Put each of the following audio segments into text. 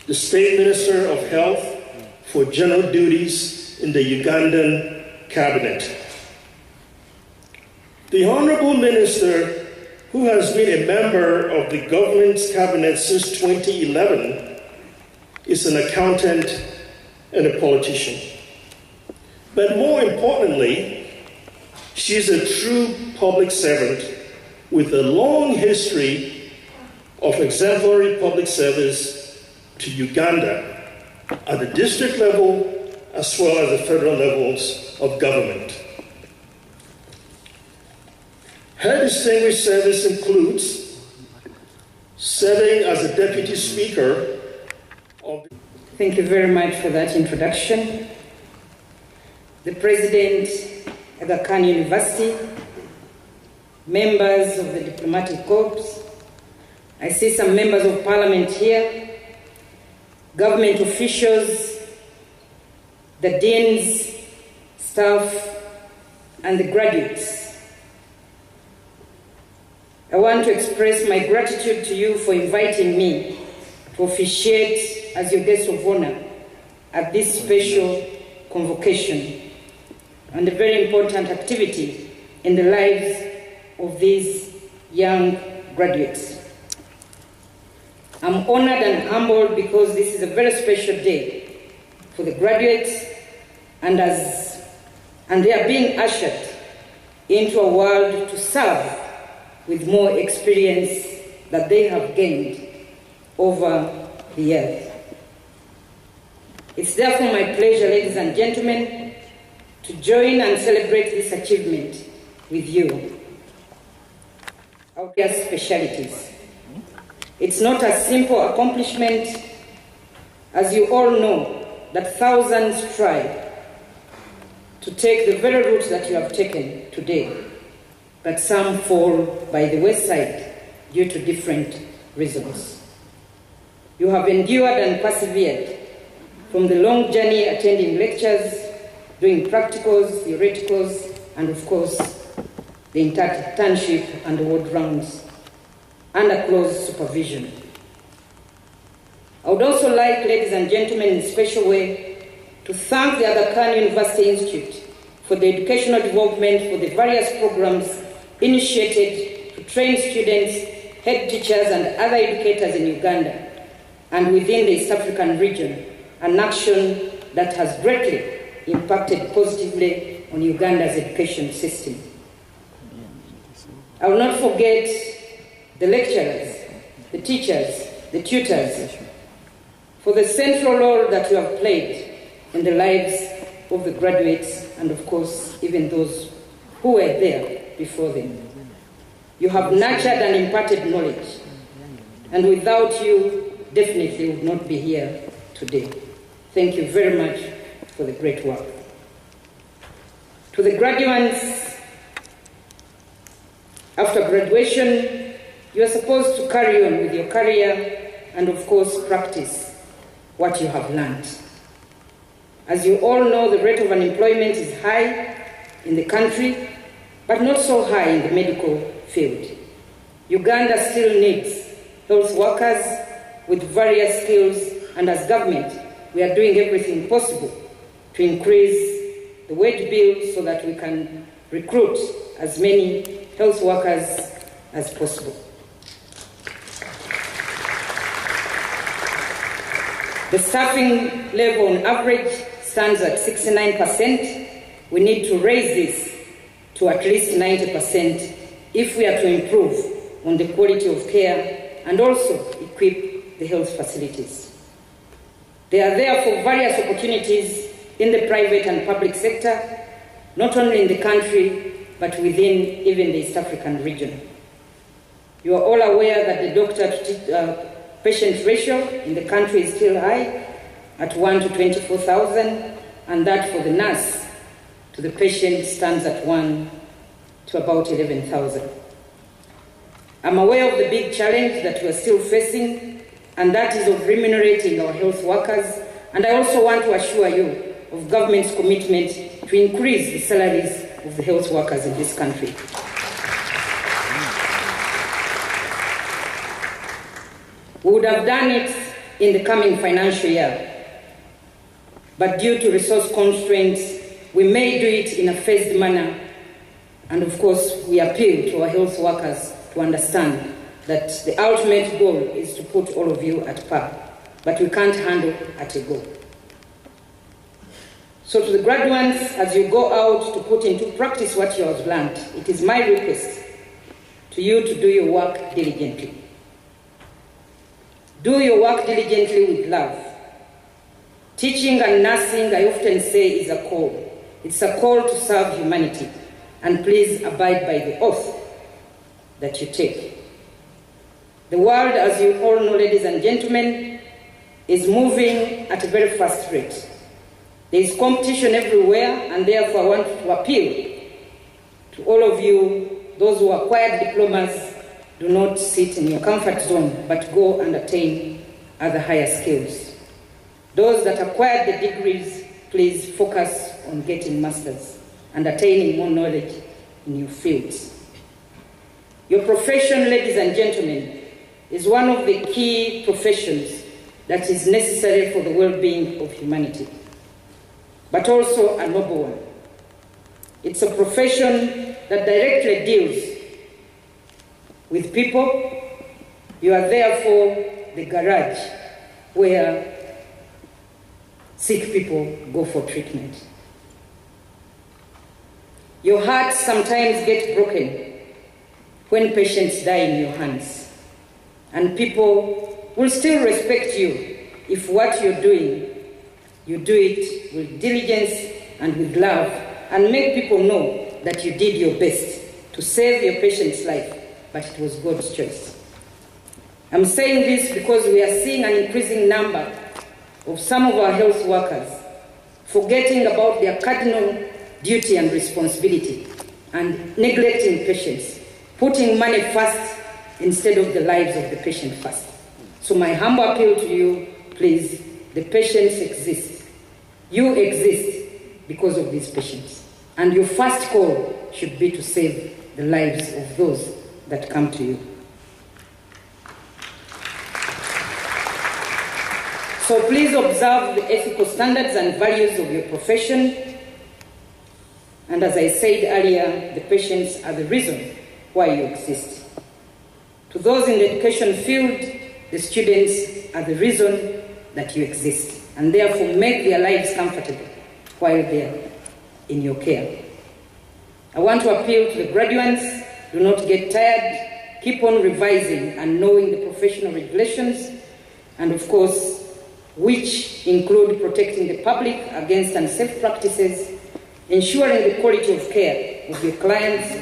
the State Minister of Health for general duties in the Ugandan cabinet. The Honorable Minister, who has been a member of the government's cabinet since 2011, is an accountant and a politician. But more importantly, she is a true public servant with a long history of exemplary public service to Uganda at the district level as well as the federal levels of government. Her distinguished service includes serving as the Deputy Speaker of the... Thank you very much for that introduction. The President, Agha University, members of the Diplomatic Corps, I see some members of Parliament here, government officials, the deans, staff, and the graduates. I want to express my gratitude to you for inviting me to officiate as your guest of honor at this special convocation and a very important activity in the lives of these young graduates. I'm honored and humbled because this is a very special day for the graduates and they are being ushered into a world to serve with more experience that they have gained over the years. It's therefore my pleasure, ladies and gentlemen, to join and celebrate this achievement with you. Our specialties. It's not a simple accomplishment, as you all know, that thousands try to take the very route that you have taken today, but some fall by the wayside due to different reasons. You have endured and persevered from the long journey attending lectures, doing practicals, theoreticals, and of course, the internship and award rounds under close supervision. I would also like, ladies and gentlemen, in a special way, to thank the Agha University Institute for the educational development for the various programs initiated to train students, head teachers, and other educators in Uganda and within the East African region, an action that has greatly impacted positively on Uganda's education system. I will not forget the lecturers, the teachers, the tutors, for the central role that you have played in the lives of the graduates and, of course, even those who were there before them. You have nurtured and imparted knowledge, and without you, definitely would not be here today. Thank you very much for the great work. To the graduates, after graduation, you are supposed to carry on with your career and, of course, practice what you have learned. As you all know, the rate of unemployment is high in the country, but not so high in the medical field. Uganda still needs health workers with various skills, and as government, we are doing everything possible to increase the wage bill so that we can recruit as many health workers as possible. The staffing level on average stands at 69%. We need to raise this to at least 90% if we are to improve on the quality of care and also equip the health facilities. There are therefore various opportunities in the private and public sector, not only in the country, but within even the East African region. You are all aware that the doctor-to-patient ratio in the country is still high, at 1 to 24,000, and that for the nurse to the patient stands at 1 to about 11,000. I'm aware of the big challenge that we are still facing, and that is of remunerating our health workers, and I also want to assure you of government's commitment to increase the salaries of the health workers in this country. We would have done it in the coming financial year. But due to resource constraints, we may do it in a phased manner. And of course, we appeal to our health workers to understand that the ultimate goal is to put all of you at par. But we can't handle at a go. So to the graduates, as you go out to put into practice what you have learned, it is my request to you to do your work diligently. Do your work diligently with love. Teaching and nursing, I often say, is a call. It's a call to serve humanity. And please abide by the oath that you take. The world, as you all know, ladies and gentlemen, is moving at a very fast rate. There is competition everywhere, and therefore I want to appeal to all of you, those who acquired diplomas, do not sit in your comfort zone, but go and attain other higher skills. Those that acquired the degrees, please focus on getting masters and attaining more knowledge in your fields. Your profession, ladies and gentlemen, is one of the key professions that is necessary for the well-being of humanity, but also a noble one. It's a profession that directly deals with people. You are therefore the garage where sick people go for treatment. Your heart sometimes gets broken when patients die in your hands, and people will still respect you if what you're doing, you do it with diligence and with love, and make people know that you did your best to save your patient's life, but it was God's choice. I'm saying this because we are seeing an increasing number of some of our health workers forgetting about their cardinal duty and responsibility and neglecting patients, putting money first instead of the lives of the patient first. So my humble appeal to you, please, the patients exist. You exist because of these patients. And your first call should be to save the lives of those that come to you. So please observe the ethical standards and values of your profession. And as I said earlier, the patients are the reason why you exist. To those in the education field, the students are the reason that you exist, and therefore make their lives comfortable while they're in your care. I want to appeal to the graduates, do not get tired, keep on revising and knowing the professional regulations, and of course, which include protecting the public against unsafe practices, ensuring the quality of care of your clients,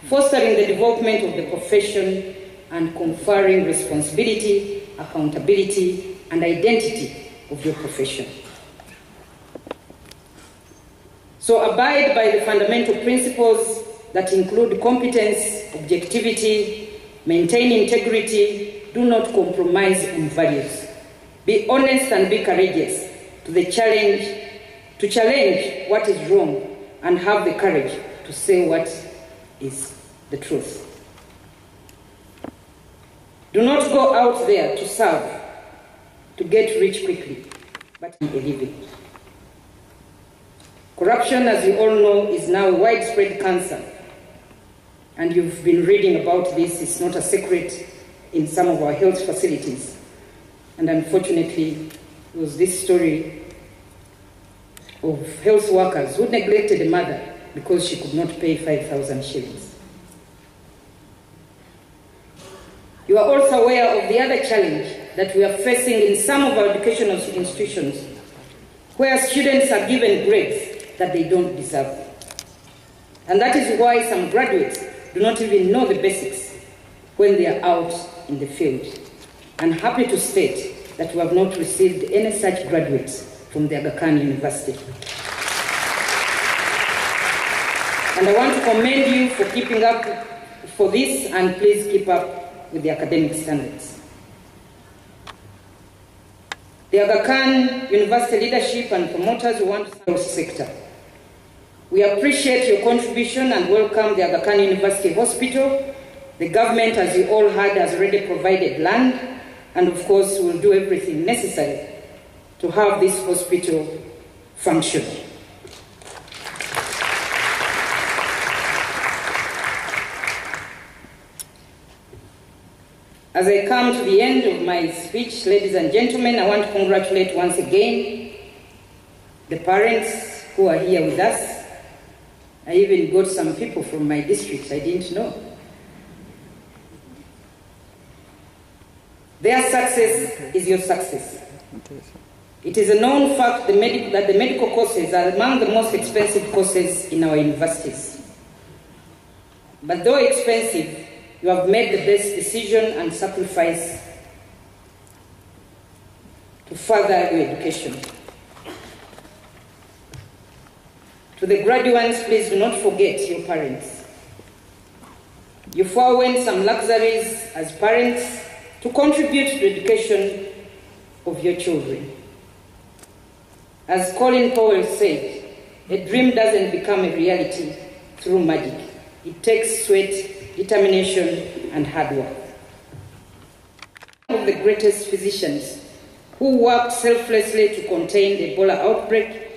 fostering the development of the profession, and conferring responsibility, accountability, and identity of your profession. So abide by the fundamental principles that include competence, objectivity, maintain integrity, do not compromise on values. Be honest and be courageous to challenge what is wrong, and have the courage to say what is the truth. Do not go out there to serve, to get rich quickly, but a living. Corruption, as you all know, is now a widespread cancer, and you've been reading about this. It's not a secret in some of our health facilities. And unfortunately, it was this story of health workers who neglected a mother because she could not pay 5,000 shillings. You are also aware of the other challenge that we are facing in some of our educational institutions, where students are given grades that they don't deserve. And that is why some graduates do not even know the basics when they are out in the field. I'm happy to state that we have not received any such graduates from the Agha University. And I want to commend you for keeping up for this, and please keep up with the academic standards. The Agha University leadership and promoters want the health sector. We appreciate your contribution and welcome the Agha University Hospital. The government, as you all heard, has already provided land, and of course we'll do everything necessary to have this hospital function. As I come to the end of my speech, ladies and gentlemen, I want to congratulate once again the parents who are here with us. I even got some people from my district I didn't know. Their success is your success. It is a known fact that the medical courses are among the most expensive courses in our universities. But though expensive, you have made the best decision and sacrifice to further your education. To the graduates, please do not forget your parents. You forewent some luxuries as parents to contribute to the education of your children. As Colin Powell said, a dream doesn't become a reality through magic. It takes sweat, determination, and hard work. One of the greatest physicians who worked selflessly to contain the Ebola outbreak